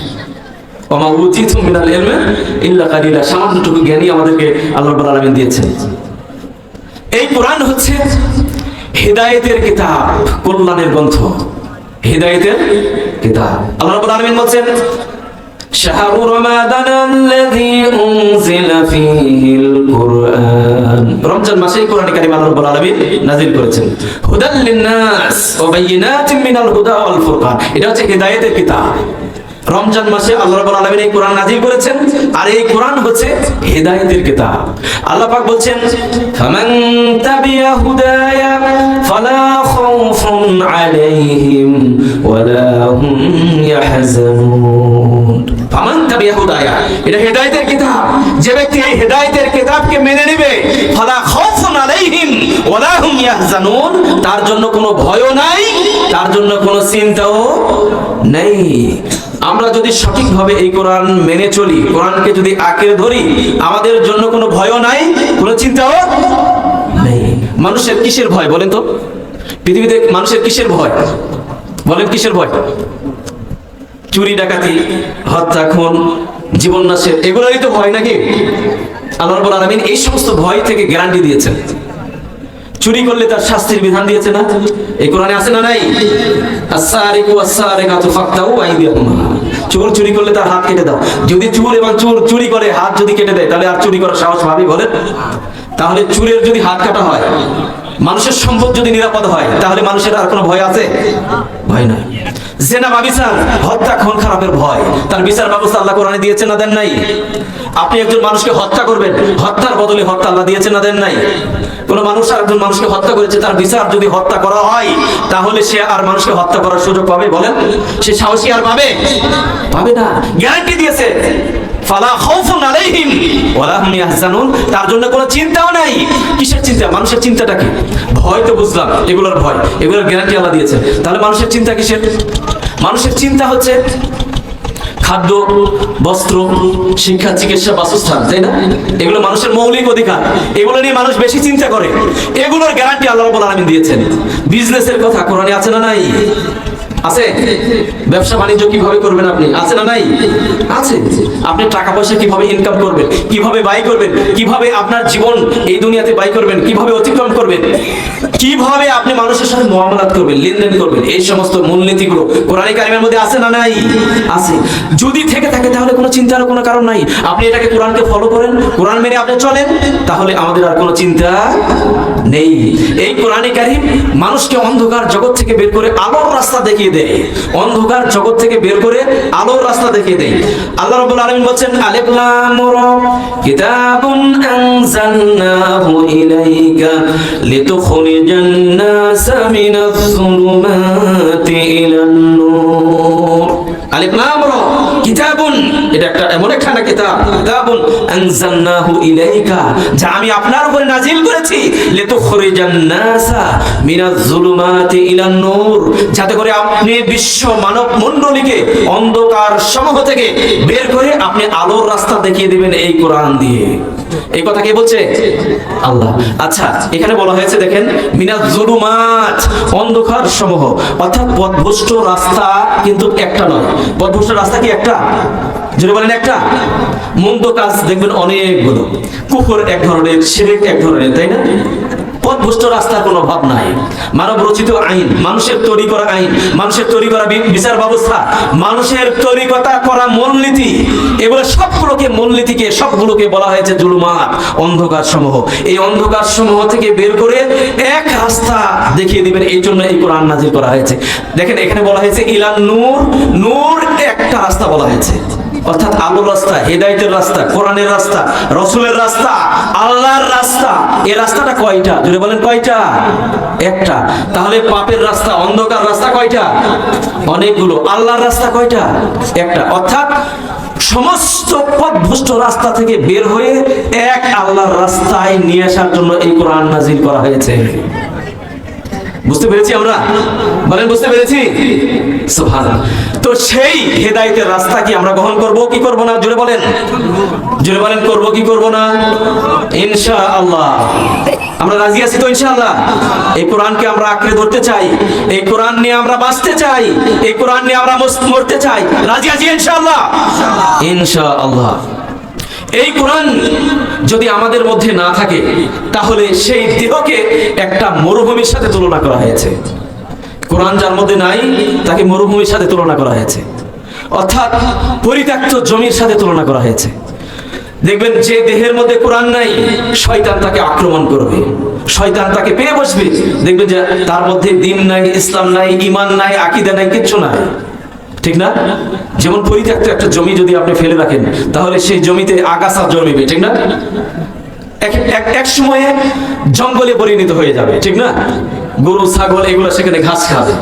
[SPEAKER 1] ওমা উতিতুম মিনাল ইলমি ইল্লা কালিলা, সামান্যটুকু জ্ঞানই আমাদেরকে আল্লাহ রাব্বুল আলামিন দিয়েছেন। এই কোরআন হচ্ছে হিদায়াতের কিতাব, কল্যাণের গ্রন্থ, হিদায়াতের কিতাব। আল্লাহ রাব্বুল আলামিন বলেন শাহরু রমাদানাল্লাযী উনজিলা ফীহিল কুরআন, রমজান মাসে কোরআন কারীম আল্লাহ রাব্বুল আলামিন নাযিল করেছেন। হুদাল লিন-নাস ওয়া বায়িনাতিন মিনাল হুদা ওয়াল ফুরকান, এটা হচ্ছে হিদায়াতের কিতাব। রমজান মাসে আল্লাহ রাব্বুল আলামিন এই কোরআন নাযিল করেছেন, আর এই কোরআন হচ্ছে হেদায়েতের কিতাব। আল্লাহ পাক বলছেন, ফামান তাবিয়া হুদায়া ফালা খাউফুন আলাইহিম ওয়ালা হুম ইয়াহজানুন। ফামান তাবিয়া হুদায়া, এটা হেদায়েতের কিতাব। যে ব্যক্তি এই হেদায়েতের কিতাবকে মেনে নেবে, ফালা খাউফুন আলাইহিম ওয়ালা হুম ইয়াহজানুন, তার জন্য কোনো ভয়ও নাই, তার জন্য কোনো চিন্তাও নেই। আমরা যদি সঠিকভাবে এই কোরআন মেনে চলি, কোরআনকে যদি আঁকড়ে ধরি, আমাদের জন্য কোনো ভয়ও নাই, কোনো চিন্তাও নেই। মানুষের কিসের ভয় বলেন তো? পৃথিবীতে মানুষের কিসের ভয় বলেন? কিসের ভয়? চুরি ডাকাতি, হত্যা, খুন, জীবন নাশের, এগুলোরই তো ভয় নাকি? আল্লাহ রাব্বুল আলামিন এই সমস্ত ভয় থেকে গ্যারান্টি দিয়েছেন। চুরি করলে তার শাস্তির বিধান দিয়েছে না? এই কোরআনে আছে না নাই? আস-সারিকু ওয়াস-সারিকাতু ফাকতাউ আইদিয়াহুমা। চোর চুরি করলে তার হাত কেটে দাও। যদি চোর এবং চোর চুরি করে হাত যদি কেটে দেয়, তাহলে আর চুরি করার সাহস পাবে বলেন? তাহলে চোরের যদি হাত কাটা হয়, মানুষের সম্পদ যদি নিরাপদ হয়, তাহলে মানুষের আর কোনো ভয় আছে? ভয় নাই। জেনা, ব্যভিচার, হত্যা, খুন খারাপের ভয়, তার বিচার ব্যবস্থা আল্লাহ কোরআনে দিয়েছে না দেন নাই? আপনি একজন মানুষকে হত্যা করবেন, হত্যার বদলে হত্যা আল্লাহ দিয়েছে না দেন নাই? কোন মানুষ আর একজন মানুষকে হত্যা করেছে, তার বিচার যদি হত্যা করা হয়, তাহলে সে আর মানুষকে হত্যা করার সুযোগ পাবে বলেন? সে সাহসী আর পাবে? পাবে না। গ্যারান্টি দিয়েছে, ফালা খাউফুন আলাইহিম ওয়ালা হুম ইয়াহজানুন, তার জন্য কোনো চিন্তাও নাই। কিসের চিন্তা? মানুষের চিন্তাটা কি? ভয় তো বুঝলাম, এগুলোর ভয়, এগুলোর গ্যারান্টি আল্লাহ দিয়েছে। তাহলে মানুষের চিন্তা কিসের? মানুষের চিন্তা হচ্ছে খাদ্য, বস্ত্র, শিক্ষা, চিকিৎসা, বাসস্থান, তাই না? এগুলো মানুষের মৌলিক অধিকার, এগুলো নিয়ে মানুষ বেশি চিন্তা করে। এগুলোর গ্যারান্টি আল্লাহ রাব্বুল আলামিন দিয়েছেন। বিজনেসের কথা কোরআনে আছে না নাই? আছে। ব্যবসা বাণিজ্য কিভাবে করবেন আপনি, আছে না নাই? আছে। আপনি টাকা পয়সা কিভাবে ইনকাম করবেন, কিভাবে ব্যয় করবেন, কিভাবে আপনার জীবন এই দুনিয়াতে ব্যয় করবেন, কিভাবে অতিক্রম করবেন, কিভাবে আপনি মানুষের সাথে মুআমালাত করবেন, লেনদেন করবেন, এই সমস্ত মূলনীতিগুলো কোরআনে কারিমের মধ্যে আছে না নাই? আছে। যদি থেকে থাকে তাহলে কোনো চিন্তার কোনো কারণ নাই। আপনি এটাকে কোরআনকে ফলো করেন, কোরআন মেনে আপনি চলেন, তাহলে আমাদের আর কোনো চিন্তা নেই। এই কোরআনে কারিম মানুষকে অন্ধকার জগৎ থেকে বের করে আলোর রাস্তা দেখিয়ে দেয়, অন্ধকার জগৎ থেকে বের করে আলোর রাস্তা দেখিয়ে দেয়। আল্লাহ রাব্বুল আলামিন বলেন, আলিফ লাম রা কিতাবুন আনজালনাহু ইলাইকা লিতুখরিজান নাসা মিনাজ যুলুমাতি ইলান নূর। আলিফ লাম রা কিতাবুন, এটা একটা এমন একটা কিতাব, কিতাবুন আনজালনাহু ইলাইকা, যা আমি আপনার উপরে নাজিল করেছি, লিতুখরিজান নাসা মিনাজ যুলুমাতি ইলান নূর, যাতে করে আপনি বিশ্ব মানব মণ্ডলীকে অন্ধকার সমূহ থেকে বের করে আপনি আলোর রাস্তা দেখিয়ে দিবেন এই কোরআন দিয়ে। এই কথা কে বলছে? আল্লাহ। আচ্ছা, এখানে বলা হয়েছে দেখেন, মিনাজ যুলুমাত, অন্ধকার সমূহ, অর্থাৎ পথভ্রষ্ট রাস্তা কিন্তু একটা নয়। পথভ্রষ্ট রাস্তা কি একটা? যদি বলেন একটা। মন্দ কাজ দেখবেন অনেকগুলো, কুফর এক ধরনের, শিরক এক ধরনের, তাই না? পথভ্রষ্ট রাস্তার কোনো অভাব নাই। মানব রচিত আইন, মানুষের তৈরি করা আইন, মানুষের তৈরি করা বিচার ব্যবস্থা, মানুষের তৈরি করা মূলনীতি, এগুলো সবগুলোকে বলা হয়েছে জুলুমাত, অন্ধকার সমূহ। এই অন্ধকার সমূহ থেকে বের করে এক রাস্তা দেখিয়ে দিবেন, এই জন্য এই কোরআন নাজিল করা হয়েছে। দেখেন, এখানে বলা হয়েছে ইলান নূর, নূর একটা রাস্তা বলা হয়েছে, অর্থাৎ আলোর রাস্তা, হেদায়েতের রাস্তা, কোরআনের রাস্তা, রাসূলের রাস্তা, আল্লাহর রাস্তা। এই রাস্তাটা কয়টা? যদি বলেন কয়টা? একটা। তাহলে পাপের রাস্তা, অন্ধকার রাস্তা কয়টা? অনেকগুলো। আল্লাহর রাস্তা কয়টা? একটা। অর্থাৎ সমস্ত পথভ্রষ্ট রাস্তা থেকে বের হয়ে এক আল্লাহর রাস্তায় নিয়ে আসার জন্য এই কোরআন নাজিল করা হয়েছে। বুঝতে পেরেছি আমরা? বলেন বুঝতে পেরেছি? সুবহানাল্লাহ। তো সেই হেদায়েতের রাস্তা কি আমরা গ্রহণ করব কি করব না? জোরে বলেন, জোরে বলেন, করব কি করব না? ইনশাআল্লাহ আমরা রাজি আছি তো ইনশাআল্লাহ। এই কোরআনকে আমরা আঁকড়ে ধরতে চাই, এই কোরআন নিয়ে আমরা বাঁচতে চাই, এই কোরআন নিয়ে আমরা মরতে চাই। রাজি আছি ইনশাআল্লাহ? ইনশাআল্লাহ। এই কোরআন যদি আমাদের মধ্যে না থাকে, তাহলে সেই দেহকে একটা মরুভূমির সাথে তুলনা করা হয়েছে। কোরআন যার মধ্যে নাই, তাকে মরুভূমির সাথে তুলনা করা হয়েছে, অর্থাৎ পরিত্যক্ত জমির সাথে তুলনা করা হয়েছে। দেখবেন, যে দেহের মধ্যে কোরআন নাই, শয়তান তাকে আক্রমণ করবে, শয়তান তাকে পেয়ে বসবে। দেখবেন যে তার মধ্যে দ্বীন নাই, ইসলাম নাই, ঈমান নাই, আকীদা নাই, কিচ্ছু নাই। ঠিক না? যেমন পরিত্যক্ত একটা জমি যদি আপনি ফেলে রাখেন, তাহলে সেই জমিতে আগাছা জন্মিবে, ঠিক না? এক সময়ে জঙ্গলে পরিণত হয়ে যাবে, ঠিক না? গরু ছাগল এগুলো সেখানে ঘাস খাবে,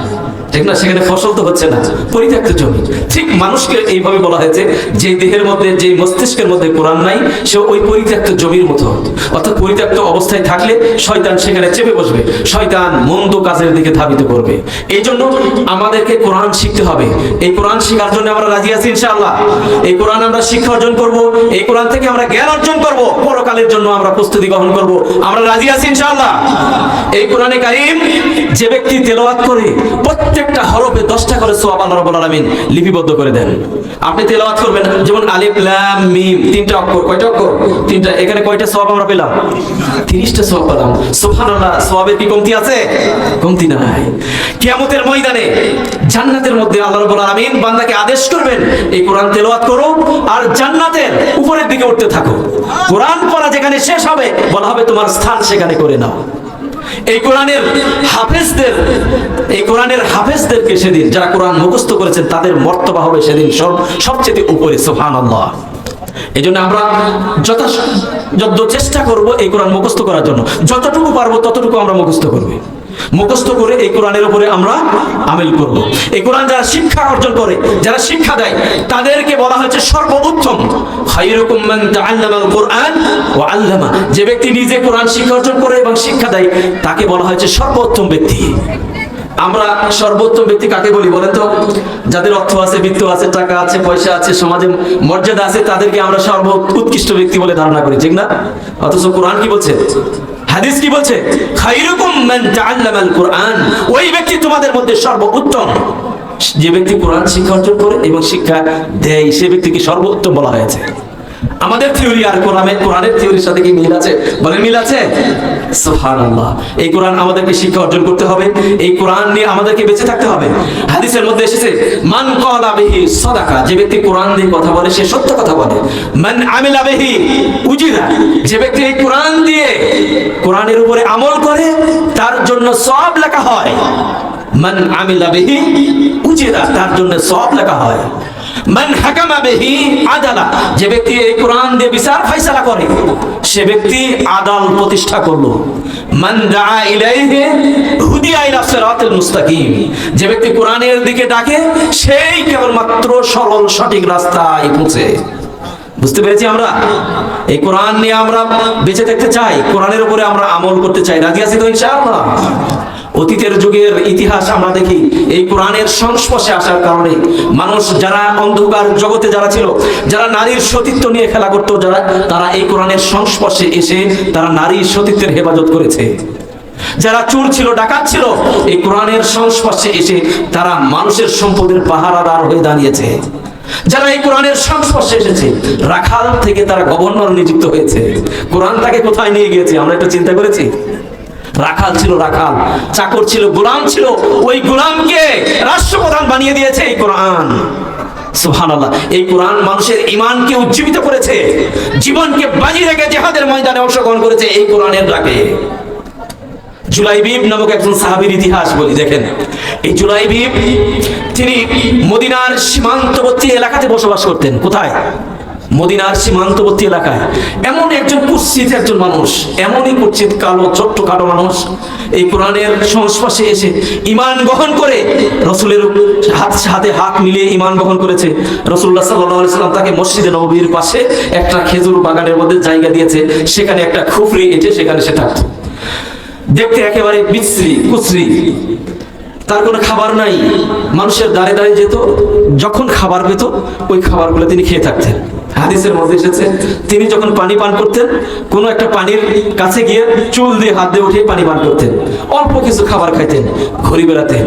[SPEAKER 1] ঠিক না? সেখানে ফসল তো হচ্ছে না, পরিত্যক্ত জমি। ঠিক মানুষকে এইভাবে বলা হয়েছে, যে দেহের মধ্যে, যে মস্তিষ্কের মধ্যে কোরআন নাই, সে ওই পরিত্যক্ত জমির মতো। অর্থাৎ পরিত্যক্ত অবস্থায় থাকলে শয়তান সেখানে চেপে বসবে, শয়তান মন্দ কাজের দিকে ধাবিত করবে। এই জন্য আমাদেরকে কোরআন শিখতে হবে। এই কোরআন শেখার জন্য আমরা রাজি আছি ইনশাআল্লাহ। এই কোরআন আমরা শিক্ষা অর্জন করব, এই কোরআন থেকে আমরা জ্ঞান অর্জন করব, পরকালের জন্য আমরা প্রস্তুতি গ্রহণ করব। আমরা রাজি আছি ইনশাআল্লাহ। এই কোরআনে কারীম যে ব্যক্তি তেলাওয়াত করে, প্রত্যেকটা হরফে 10টা করে সওয়াব আল্লাহ রাব্বুল আলামিন লিপিবদ্ধ করে দেন। আপনি তেলাওয়াত করবেন, যেমন আলিফ লাম মিম, 3টা অক্ষর, কয়টা অক্ষর? 3টা। এখানে কয়টা সওয়াব আমরা পেলাম? 30টা সওয়াব পেলাম। সুবহানাল্লাহ, সওয়াবের কি কমতি আছে? কমতি নাই। কিয়ামতের ময়দানে জান্নাতের মধ্যে আল্লাহ রাব্বুল আলামিন বান্দাকে আদেশ করবেন, এই কোরআন তেলাওয়াত করো আর জান্নাতের উপরের দিকে উঠতে থাকো। কোরআন পড়া যেখানে শেষ হবে, বলা হবে তোমার স্থান সেখানে করে নাও। এই কোরআনের হাফেজদেরকে সেদিন, যারা কোরআন মুখস্থ করেছেন, তাদের মর্তবা হবে সেদিন সবচেয়ে উপরে। সুবহানাল্লাহ। এই জন্য আমরা যত চেষ্টা করব এই কোরআন মুখস্থ করার জন্য, যতটুকু পারবো ততটুকু আমরা মুখস্থ করব। মুখস্থ করে এই কোরআনের উপরে আমরা আমেল করব। এই কোরআন যারা শিক্ষা অর্জন করে, যারা শিক্ষা দেয়, তাদেরকে বলা হয়েছে সর্বোত্তম। খায়রুকুম মান তাআল্লামাল কুরআন ওয়া আল্লামা। যে ব্যক্তি নিজে কোরআন শিক্ষা অর্জন করে এবং শিক্ষা দেয়, তাকে বলা হয়েছে সর্বোত্তম ব্যক্তি। আমরা সর্বোত্তম ব্যক্তি কাকে বলি বলেন তো? যাদের অর্থ আছে, বিত্ত আছে, টাকা আছে, পয়সা আছে, সমাজে মর্যাদা আছে, তাদেরকে আমরা সর্বোৎকৃষ্ট ব্যক্তি বলে ধারণা করি, ঠিক না? অথচ কোরআন কি বলছে? হাদিস কি বলছে? খায়রুকুম মান তাআল্লামাল কুরআন। ওই ব্যক্তি তোমাদের মধ্যে সর্বোত্তম যে ব্যক্তি কোরআন শিক্ষা অর্জন করে এবং শিক্ষা দেয়, সে ব্যক্তিকে সর্বোত্তম বলা হয়েছে। আমাদের থিওরি আর কোরআনের থিওরির সাথে কি মিল আছে? বলেন, মিল আছে? সুবহানাল্লাহ। এই কোরআন আমাদেরকে শিক্ষা অর্জন করতে হবে, এই কোরআন নিয়ে আমাদেরকে বেঁচে থাকতে হবে। হাদিসের মধ্যে এসেছে, মান ক্বালা বিহি সাদাকা। যে ব্যক্তি কোরআন দিয়ে কথা বলে, সে সত্য কথা বলে। মান আমিলা বিহি উজিরা। যে ব্যক্তি এই কোরআন দিয়ে, কোরআনের উপরে আমল করে, তার জন্য সওয়াব লেখা হয়। মান আমিলা বিহি উজিরা, তার জন্য সওয়াব লেখা হয়। মান হাকামা বিহি আদালা। যে ব্যক্তি এই কোরআন দিয়ে বিচার ফয়সালা করে, সে ব্যক্তি আদাল প্রতিষ্ঠা করলো। মান দাআ ইলাইহি হুদিয়া ইলা সিরাতিল মুস্তাকিম। যে ব্যক্তি কোরআনের দিকে ডাকে, সেই কেবলমাত্র সরল সঠিক রাস্তায় পৌঁছে। বুঝতে পেরেছি আমরা? এই কোরআন নিয়ে আমরা বেঁচে থাকতে চাই, কোরআনের উপরে আমরা আমল করতে চাই। রাজি আছি তো ইনশাআল্লাহ? অতীতের যুগের ইতিহাস আমরা দেখি, এই কোরআনের সংস্পর্শে আসার কারণে মানুষ, যারা অন্ধকার জগতে যারা ছিল, যারা নারীর সতীত্ব নিয়ে খেলা করতো, তারা এই কোরআনের সংস্পর্শে এসে তারা নারীর সতীত্বের হেফাজত করেছে। যারা চোর ছিল, ডাকাত ছিল, এই কোরআনের সংস্পর্শে এসে তারা মানুষের সম্পদের পাহারাদার হয়ে দাঁড়িয়েছে। যারা এই কোরআনের সংস্পর্শে এসেছে, রাখাল থেকে তারা গভর্নর নিযুক্ত হয়েছে। কোরআন তাকে কোথায় নিয়ে গিয়েছে আমরা একটু চিন্তা করেছি? রাখাল ছিল রাখাল, চাকর ছিল, গোলাম ছিল, ওই গোলামকে রাষ্ট্রপ্রধান বানিয়ে দিয়েছে এই কোরআন। সুবহানাল্লাহ। এই কোরআন মানুষের ঈমানকে উজ্জীবিত করেছে, জীবনকে বাজি রেখে জিহাদের ময়দানে অংশগ্রহণ করেছে এই কোরআনের ডাকে। জুলাইবিব নামক একজন সাহাবীর ইতিহাস বলি, দেখেন। এই জুলাইবিব, তিনি মদিনার সীমান্তবর্তী এলাকাতে বসবাস করতেন। কোথায়? মদিনার সীমান্তবর্তী এলাকায়। এমন একজন কুৎসিত একজন মানুষ, এমনই কুৎসিত কালো ছোট্টখাটো মানুষ, এই কোরআনের সংস্পর্শে এসে ঈমান গ্রহণ করে, রাসূলের হাতে হাত মিলিয়ে ঈমান গ্রহণ করেছে। রাসূলুল্লাহ সাল্লাল্লাহু আলাইহি ওয়াসাল্লাম তাকে মসজিদে নববীর পাশে একটা খেজুর বাগানের মধ্যে জায়গা দিয়েছে, সেখানে একটা খুপরি এঁটে সেখানে সে থাকতো। দেখতে একেবারে বিশ্রী কুৎসি, তার কোনো খাবার নাই, মানুষের দাঁড়ে দাঁড়িয়ে যেত, যখন খাবার পেত ওই খাবারগুলো তিনি খেয়ে থাকতেন। হাদিসের মধ্যে এসেছে, তিনি যখন পানি পান করতেন, কোনো একটা পানির কাছে গিয়ে চুল দিয়ে হাত দিয়ে উঠিয়ে পানি পান করতেন, অল্প কিছু খাবার খাইতেন, ঘুরে বেড়াতেন।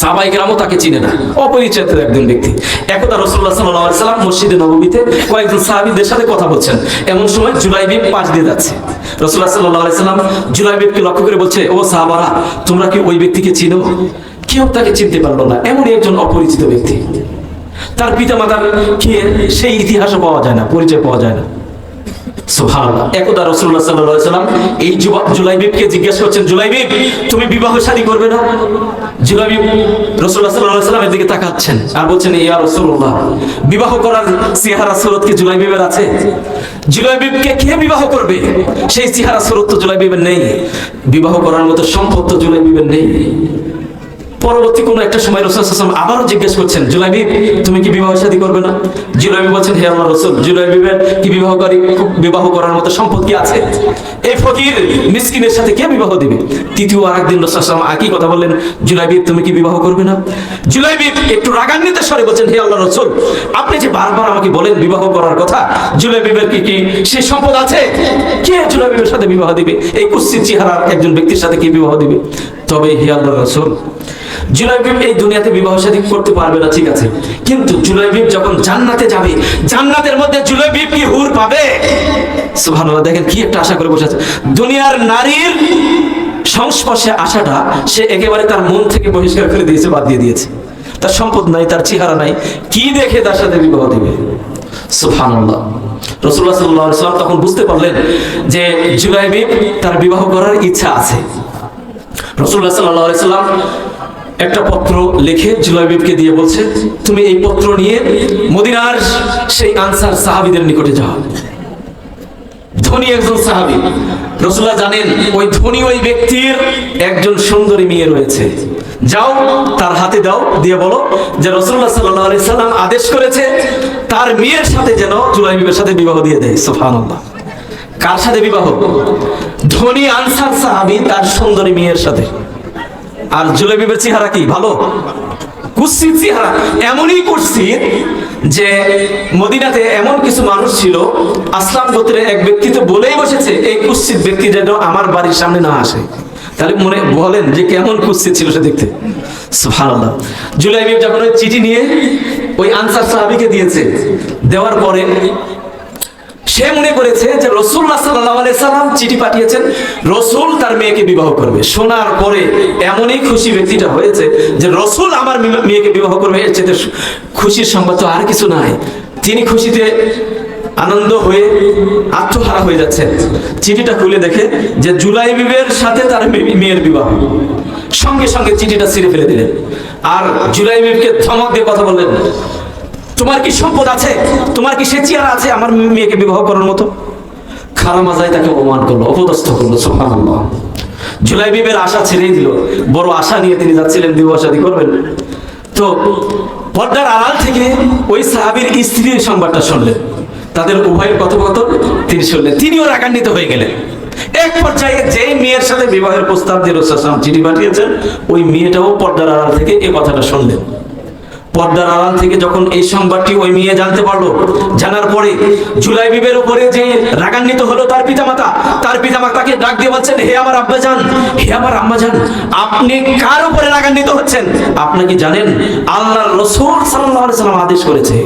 [SPEAKER 1] সাহাবায়ে কেরামও তাকে চিনে না, অপরিচিত একজন ব্যক্তি। একদা রাসূলুল্লাহ সাল্লাল্লাহু আলাইহি ওয়াসাল্লাম মসজিদে নববীতে কয়েকজন সাহাবীদের সাথে কথা বলছেন, এমন সময় জুলাইবিব পাশ দিয়ে যাচ্ছে। রাসূলুল্লাহ সাল্লাল্লাহু আলাইহি ওয়াসাল্লাম জুলাইবিবকে লক্ষ্য করে বলছে, ও সাহাবারা, তোমরা কি ওই ব্যক্তিকে চিনো? কেউ তাকে চিনতে পারলো না, এমনই একজন অপরিচিত ব্যক্তি। তার পিতামাতার কি সেই ইতিহাসও পাওয়া যায় না, পরিচয় পাওয়া যায় না। সুবহানাল্লাহ। একদা রাসূলুল্লাহ সাল্লাল্লাহু আলাইহি সাল্লাম এই জুলাইবিবকে জিজ্ঞেস করছেন, জুলাইবিব তুমি বিবাহ শাদী করবে না? জুলাইবিব রাসূলুল্লাহ সাল্লাল্লাহু আলাইহি সাল্লামের দিকে তাকাচ্ছেন আর বলছেন, ইয়া রাসূলুল্লাহ, বিবাহ করার চেহারা সুরত কি জুলাইবিবের আছে? জুলাইবিবকে কে বিবাহ করবে? সেই চেহারা সুরত তো জুলাইবিবের নেই, বিবাহ করার মতো সম্পদ তো জুলাইবিবের নেই। পরবর্তী কোনো একটা সময় রাসূল সাল্লাল্লাহু আলাইহি ওয়াসাল্লাম আবারও জিজ্ঞেস করছেন, জুলাইবিব তুমি কি বিবাহ শাদী করবে না? জুলাইবিব বলছেন, হে আল্লাহর রাসূল, জুলাইবিবের কি বিবাহ করার মতো সম্পদ কি আছে? এই ফকির মিসকিনের সাথে কে বিবাহ দিবে? তৃতীয় আরেকদিন রাসূল সাল্লাল্লাহু আলাইহি ওয়াসাল্লাম একই কথা বললেন, জুলাইবিব তুমি কি বিবাহ করবে না? জুলাইবিব একটু রাগান্বিত স্বরে বলছেন, হে আল্লাহর রাসূল, আপনি যে বারবার আমাকে বলেন বিবাহ করার কথা, জুলাইবিবের কি সেই সম্পদ আছে? কে জুলাইবিবের সাথে বিবাহ দিবে? এই কুৎসিত চেহারার একজন ব্যক্তির সাথে কি বিবাহ দিবে? তবে হে আল্লাহর রাসূল, জুলাইবিব এই দুনিয়াতে বিবাহ শাদী করতে পারবে না, ঠিক আছে, কিন্তু জুলাইবিব যখন জান্নাতে যাবে, জান্নাতের মধ্যে জুলাইবিব কি হুর পাবে? সুবহানাল্লাহ, দেখেন কি একটা আশা করে বসে আছে। দুনিয়ার নারীর সংস্পর্শে আসাটা সে একেবারে তার মন থেকে বহিষ্কার করে দিয়েছে, বাদ দিয়ে দিয়েছে। তার সম্পদ নাই, তার চেহারা নাই, কি দেখে তার সাথে বিবাহ দিবে? সুবহানাল্লাহ। রাসূলুল্লাহ সাল্লাল্লাহু আলাইহি ওয়াসাল্লাম তখন বুঝতে পারলেন যে জুলাইবিব তার বিবাহ করার ইচ্ছা আছে। রাসূলুল্লাহ সাল্লাল্লাহু আলাইহি ওয়াসাল্লাম একটা পত্র লিখে জুলাইবিবকে দিয়ে বলছে, তুমি এই পত্র নিয়ে মদিনার সেই আনসার সাহাবীদের নিকটে যাও। ধনী একজন সাহাবী, রাসূলুল্লাহ জানেন ওই ধনী ওই ব্যক্তির একজন সুন্দরী মেয়ে রয়েছে, যাও তার হাতে দাও, দিয়ে বলো যে রাসূলুল্লাহ সাল্লাল্লাহু আলাইহি সাল্লাম আদেশ করেছে তার মেয়ের সাথে যেন জুলাইবিবের সাথে বিবাহ দিয়ে দেয়। সুবহানাল্লাহ। কার সাথে বিবাহ? ধনী আনসার সাহাবী তার সুন্দরী মেয়ের সাথে। আর জুলাইবিবের চেহারা কি ভালো? কুৎসিত চেহারা, এমনই কুৎসিত যে মদিনাতে এমন কিছু মানুষ ছিল, আসলাম গোত্রের এক ব্যক্তি তো বলেই বসেছে এই কুৎসিত ব্যক্তি যেন আমার বাড়ির সামনে না আসে। তাহলে মনে বলেন যে কেমন কুৎসিত ছিল সে দেখতে। সুবহানাল্লাহ। জুলাইবিব যখন ওই চিঠি নিয়ে ওই আনসার সাহাবীকে দিয়েছে, দেওয়ার পরে সে মনে করেছে যে রাসূলুল্লাহ সাল্লাল্লাহু আলাইহি সাল্লাম চিঠি পাঠিয়েছেন, রাসূল তার মেয়েকে বিবাহ করবে। শোনার পরে এমনই খুশি ব্যক্তিটা হয়েছে যে রাসূল আমার মেয়েকে বিবাহ করবে, এর চেয়ে খুশির সংবাদ তো আর কিছু নাই। তিনি খুশিতে আনন্দ হয়ে আত্মহারা হয়ে যাচ্ছেন। চিঠিটা খুলে দেখে যে জুলাইবিবের সাথে তার মেয়ের বিবাহ। সঙ্গে সঙ্গে চিঠিটা ছিঁড়ে ফেলে দিলেন আর জুলাইবিবকে ধমক দিয়ে কথা বললেন, তোমার কি সম্পদ আছে? তোমার কি সে চেহারা আছে আমার মেয়েকে বিবাহ করার মতো? খারামাজাই তাকে অপমান করলো, অপদস্থ করলো। সুবহানাল্লাহ। জুলাইবিবের আশা ছেড়েই দিল, বড় আশা নিয়ে তিনি যাচ্ছিলেন বিবাহ শাদী করবেন। তো পর্দার আড়াল থেকে ওই সাহাবীর স্ত্রীর সংবাদটা শুনলেন, তাদের উভয়ের কথোপকথন তিনি শুনলেন, তিনিও রাগান্বিত হয়ে গেলেন। এক পর্যায়ে যেই মেয়ের সাথে বিবাহের প্রস্তাব দিয়ে রাসূল সাল্লাল্লাহু আলাইহি ওয়াসাল্লাম চিঠি পাঠিয়েছেন, ওই মেয়েটাও পর্দার আড়াল থেকে এই কথাটা শুনলেন। পর্দার আড়াল থেকে যখন এই সংবাদটি ওই মেয়ে জানতে পারলো, জানার পরে জুলাইবিবের উপরে যে রাগান্বিত হলো তার পিতামাতাকে ডাক দিয়ে বলছেন, হে আমার আব্বাজান, হে আমার আম্মাজান, আপনি কার উপরে রাগান্বিত হচ্ছেন? আপনি কি জানেন আল্লাহর রাসূল সাল্লাল্লাহু আলাইহি ওয়াসাল্লাম আদেশ করেছে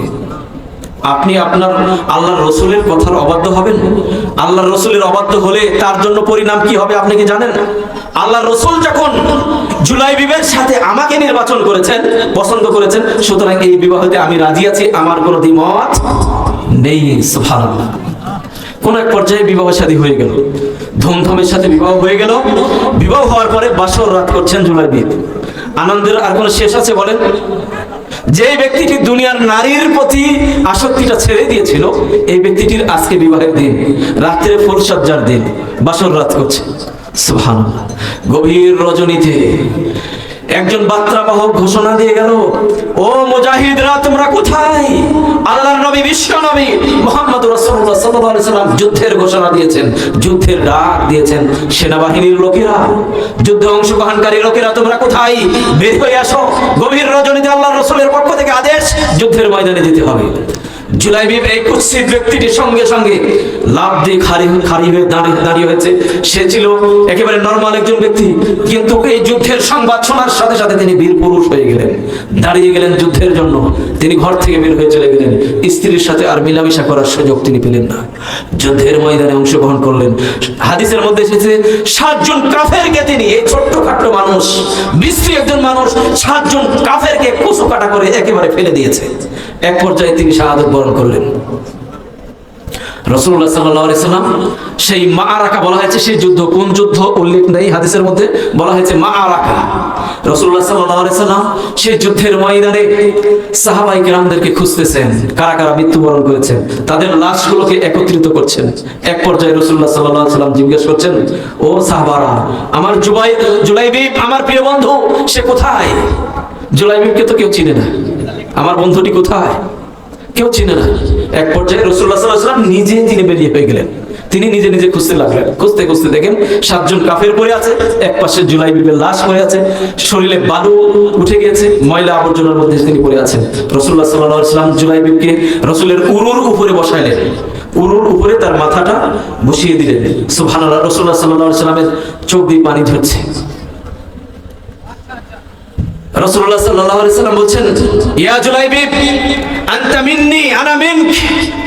[SPEAKER 1] আপনি আপনার আল্লাহর রাসূলের কথার অবাধ্য হবেন? আল্লাহর রাসূলের অবাধ্য হলে তার জন্য পরিণাম কি হবে আপনি কি জানেন? আল্লাহর রাসূল যখন জুলাইবিবের সাথে আমাকে নির্বাচন করেছেন, পছন্দ করেছেন, সুতরাং এই বিবাহতে আমি রাজি আছি, আমার কোনো দ্বিমত নেই। সুবহানাল্লাহ। কোন এক পর্যায়ে বিবাহ শাদী হয়ে গেল, ধুমধামের সাথে বিবাহ হয়ে গেল। বিবাহ হওয়ার পরে বাসর রাত করছেন জুলাইবিব। আনন্দের আর কোনো শেষ আছে বলেন? যে ব্যক্তিটি দুনিয়ার নারীর প্রতি আসক্তিটা ছেড়ে দিয়েছিল, এই ব্যক্তিটির আজকে বিবাহের দিন, রাত্রে ফুলসজ্জার দিন, বাসর রাত করছে। সুবহানাল্লাহ। গভীর রজনীতে একজন বার্তাবাহক ঘোষণা দিয়ে গেল, ও মুজাহিদরা তোমরা কোথায়? আল্লাহর নবী, বিশ্ব নবী মুহাম্মদ রাসূলুল্লাহ সাল্লাল্লাহু আলাইহি সাল্লাম যুদ্ধের ঘোষণা দিয়েছেন, যুদ্ধের ডাক দিয়েছেন। সেনাবাহিনীর লোকেরা, যুদ্ধে অংশগ্রহণকারী লোকেরা তোমরা কোথায়? বের হয়ে আসো। গভীর রজনীতে আল্লাহর রাসূলের পক্ষ থেকে আদেশ, যুদ্ধের ময়দানে যেতে হবে। জুলাইবিব এই কুৎসিত ব্যক্তিটির সঙ্গে সঙ্গে লাফ দিয়ে খাড়ি হয়ে দাঁড়িয়ে হয়েছে। সে ছিল একেবারে নরমাল একজন ব্যক্তি, কিন্তু এই যুদ্ধের সংবাদ শোনার সাথে সাথে তিনি বীর পুরুষ হয়ে গেলেন, দাঁড়িয়ে গেলেন যুদ্ধের জন্য। তিনি ঘর থেকে বের হয়ে চলে গেলেন, স্ত্রীর সাথে আর মিলামিশা করার সুযোগ তিনি পেলেন না। যুদ্ধের ময়দানে অংশগ্রহণ করলেন। হাদিসের মধ্যে এসেছে 7 জন কাফেরকে তিনি, এই ছোট্টখাট্ট মানুষ, বিশ্রী একজন মানুষ, 7 জন কাফেরকে কুচু কাটা করে একেবারে ফেলে দিয়েছে। এক পর্যায়ে তিনি শাহাদাত বরণ করলেন। রাসূলুল্লাহ সাল্লাল্লাহু আলাইহি সাল্লাম সেই মাআরাকা বলা হয়েছে, সেই যুদ্ধ কোন যুদ্ধ উল্লেখ নেই হাদিসের মধ্যে, বলা হয়েছে মাআরাকা। রাসূলুল্লাহ সাল্লাল্লাহু আলাইহি সাল্লাম সেই যুদ্ধের ময়দানে সাহাবায়ে কেরামদেরকে খুঁজতেছেন, কারা কারা মৃত্যুবরণ করেছেন, তাদের লাশগুলোকে একত্রিত করছেন। এক পর্যায়ে রাসূলুল্লাহ সাল্লাল্লাহু আলাইহি সাল্লাম জিজ্ঞেস করছেন, ও সাহাবারা, আমার জুলাইবিব আমার প্রিয় বন্ধু সে কোথায়? জুলাইবিবকে তো কেউ চিনে না, আমার বন্ধুটি কোথায়? কেউ চিনে না। এক পর্যায়ে রাসূলুল্লাহ সাল্লাল্লাহু আলাইহি ওয়াসাল্লাম নিজে তিনি বেরিয়ে হয়ে গেলেন। তিনি নিজে নিজে খুঁজতে লাগলেন। খুঁজতে খুঁজতে দেখেন 7 জন কাফের পড়ে আছে, এক পাশে জুলাইবিবের লাশ পড়ে আছে, শরীরে বালু উঠে গিয়েছে, ময়লা আবর্জনার মধ্যে তিনি পড়ে আছেন। রাসূলুল্লাহ সাল্লাল্লাহু আলাইহি ওয়াসাল্লাম জুলাইবিবকে রাসূলের উরুর উপরে বসাইলেন, উরুর উপরে তার মাথাটা বসিয়ে দিলেন। সুবহানাল্লাহ। রাসূলুল্লাহ সাল্লাল্লাহু আলাইহি ওয়াসাল্লামের চোখ দিয়ে পানি ঝরছে। রাসূলুল্লাহ সাল্লাল্লাহু আলাইহি ওয়াসাল্লাম বলছেন, ইয়া জুলাইবিব আনতা মিন্নি আনা মিনক,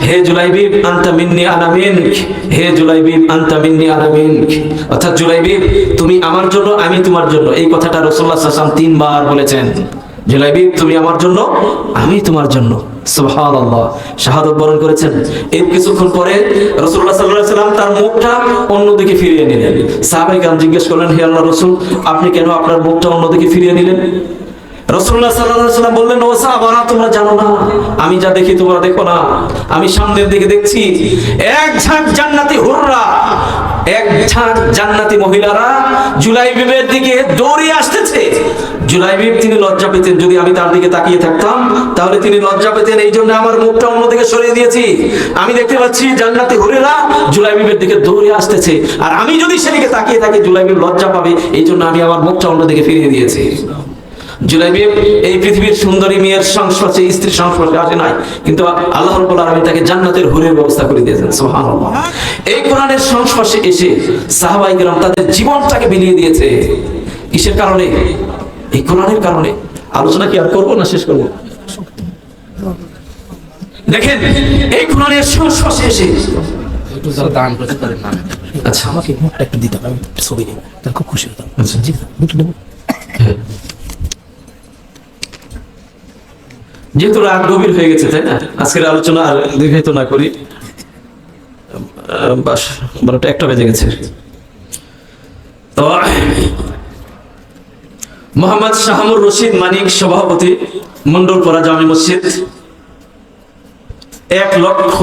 [SPEAKER 1] হে জুলাইবিব আনতা মিন্নি আনা মিনক, হে জুলাইবিব আনতা মিন্নি আনা মিনক। অর্থাৎ জুলাইবিব তুমি আমার জন্য আমি তোমার জন্য, এই কথাটা রাসূলুল্লাহ সাল্লাল্লাহু আলাইহি ওয়াসাল্লাম 3 বার বলেছেন। জুলাইবিব তুমি আমার জন্য আমি তোমার জন্য। সুবহানাল্লাহ। শাহাদাত বরণ করেছেন। এর কিছুক্ষণ পরে রাসূলুল্লাহ সাল্লাল্লাহু আলাইহি ওয়াসাল্লাম তার মুখটা অন্যদিকে ফিরিয়ে নিলেন। সাহাবায়ে কেরাম জিজ্ঞেস করলেন, হে আল্লাহর রাসূল, আপনি কেন আপনার মুখটা অন্যদিকে ফিরিয়ে নিলেন? রাসূলুল্লাহ সাল্লাল্লাহু আলাইহি ওয়াসাল্লাম বললেন, ও সাহাবারা, তোমরা জানো না আমি যা দেখি তোমরা দেখো না। আমি সামনের দিকে দেখছি এক ঝাঁক জান্নাতি হুররা, এক ঝাঁক জান্নাতি মহিলারা জুলাইবিবের দিকে দৌড়ে আসতেছে। জুলাইবিব তিনি লজ্জা পেতেন, যদি আমি তার দিকে তাকিয়ে থাকতাম তাহলে তিনি লজ্জা পেতেন, এই জন্য আমার মুখটা অন্যদিকে সরিয়ে দিয়েছি। আমি দেখতে পাচ্ছি জান্নাতি হুররা জুলাইবিবের দিকে দৌড়ে আসতেছে, আর আমি যদি সেদিকে তাকিয়ে থাকি জুলাইবিব লজ্জা পাবে, এই জন্য আমি আমার মুখটা অন্যদিকে ফিরিয়ে দিয়েছি। জুলাইবিব এই পৃথিবীর সুন্দরী মেয়ের সংস্পর্শে, স্ত্রীর সংস্পর্শে আসে নাই, কিন্তু আল্লাহ রাব্বুল আলামিন তাকে জান্নাতের হুরের ব্যবস্থা করে দিয়েছেন। সুবহানাল্লাহ। এই কোরআনের সংস্পর্শে এসে সাহাবায়ে কেরাম তাদের জীবনটাকে বিলিয়ে দিয়েছে। কিসের কারণে? এই কোরআনের কারণে। আলোচনা কি আর করবো না শেষ করবো? দেখেন এই কোরআনের সংস্পর্শে এসে
[SPEAKER 3] একটু যারা দান করতে পারেন না,
[SPEAKER 1] আচ্ছা
[SPEAKER 3] আমাকে মুখটা একটু দিতে হবে, আমি ছবি নেব, তাহলে খুব খুশি হতাম।
[SPEAKER 1] আচ্ছা।
[SPEAKER 3] জি মুখ নেব।
[SPEAKER 1] যেহেতু রাত গভীর হয়ে গেছে, তাই না, আজকের আলোচনা আর দীর্ঘায়িত না করি, বাস 12টা 1টা বেজে গেছে। তো মোহাম্মদ শাহামুর রশিদ মানিক, সভাপতি, মন্ডলপাড়া জামে মসজিদ, 1 লক্ষ